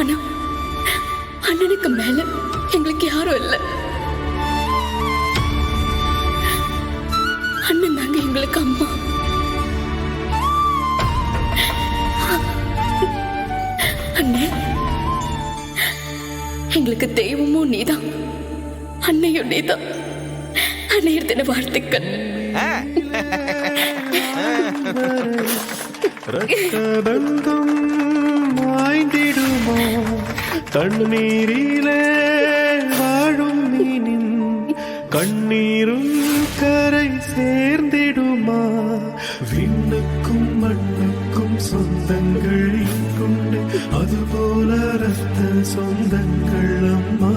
ஆனா அண்ணனுக்கு மேல எங்களுக்கு யாரும் இல்லை. அண்ணன் தாங்க எங்களுக்கு அம்மா. அண்ணன் எங்களுக்கு தெய்வமும் நீதான், அன்னையும் நீதான். அன்னையர் தின வாழ்த்துக்கள். ரத்தபந்தம் வாய்ந்திடுமோ தண்ணீரிலே வாழும் மீனின் கண்ணீரும் கரை சேர்ந்திடுமா? விண்ணுக்கும் மண்ணுக்கும் சொந்தங்கள் இங்குண்டு, அதுபோல ரத்த சொந்தங்கள் அம்மா.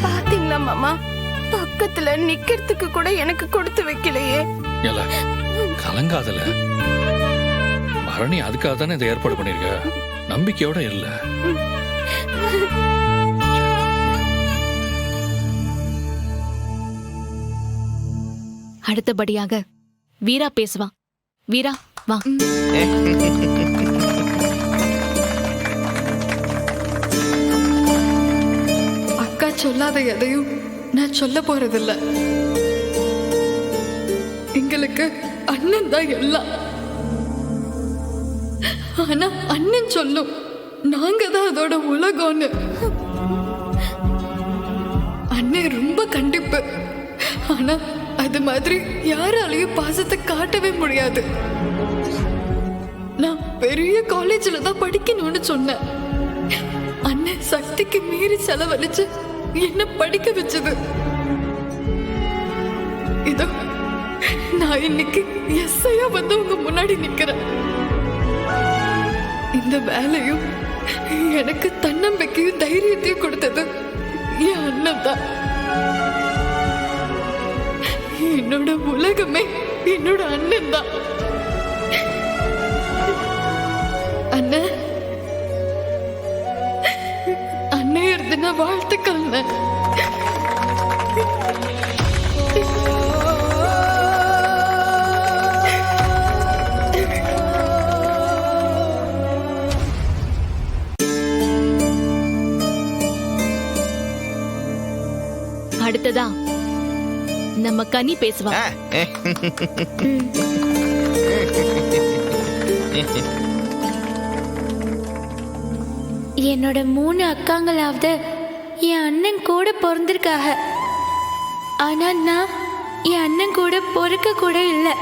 பாத்தீங்களா மாமா, பக்கத்துல நிக்கிறதுக்கு கூட எனக்கு கொடுத்து வைக்கலையே. கலங்காதல பரணி, அதுக்காக தானே இதை ஏற்பாடு பண்ணிருக்க. நம்பிக்கையோட இல்ல. அடுத்தபடியாக வீரா பேசுவான். வீரா வா. அக்கா சொல்லாத எதையும் நான் சொல்ல போறதில்ல. எங்களுக்கு அண்ணன் தான் எல்லாம். ஆனா அண்ணன் சொல்லும் நாங்க தான் அதோட உலகம்னு. அண்ணன் ரொம்ப கண்டிப்பு. ஆனா அது மாதிரி யாராலையும் பாசத்தை காட்டவே முடியாது. நான் பெரிய காலேஜ்ல தான் படிக்கணும்னு சொன்னேன். அண்ணன் சக்திக்கு மீறி செலவழிச்சு என்ன படிக்க வச்சது. இதோ நான் இன்னைக்கு எஸ்ஐயா வந்து உங்க முன்னாடி நிக்கிறேன். இந்த வேலையும் எனக்கு தன்னம்பிக்கையும் தைரியத்தையும் கொடுத்தது என் அண்ணன் தான். என்னோட உலகமே என்னோட அண்ணன் தான். அண்ணன், அன்னையர் தின வாழ்த்துக்கள். அடுத்ததா நம்ம கனி பேசுவா. என்னோட 3 அக்காங்களாவது என் அண்ணன் கூட பிறந்திருக்காக. ஆனா நான் என் அண்ணன் கூட பொறுக்க கூட இல்லை.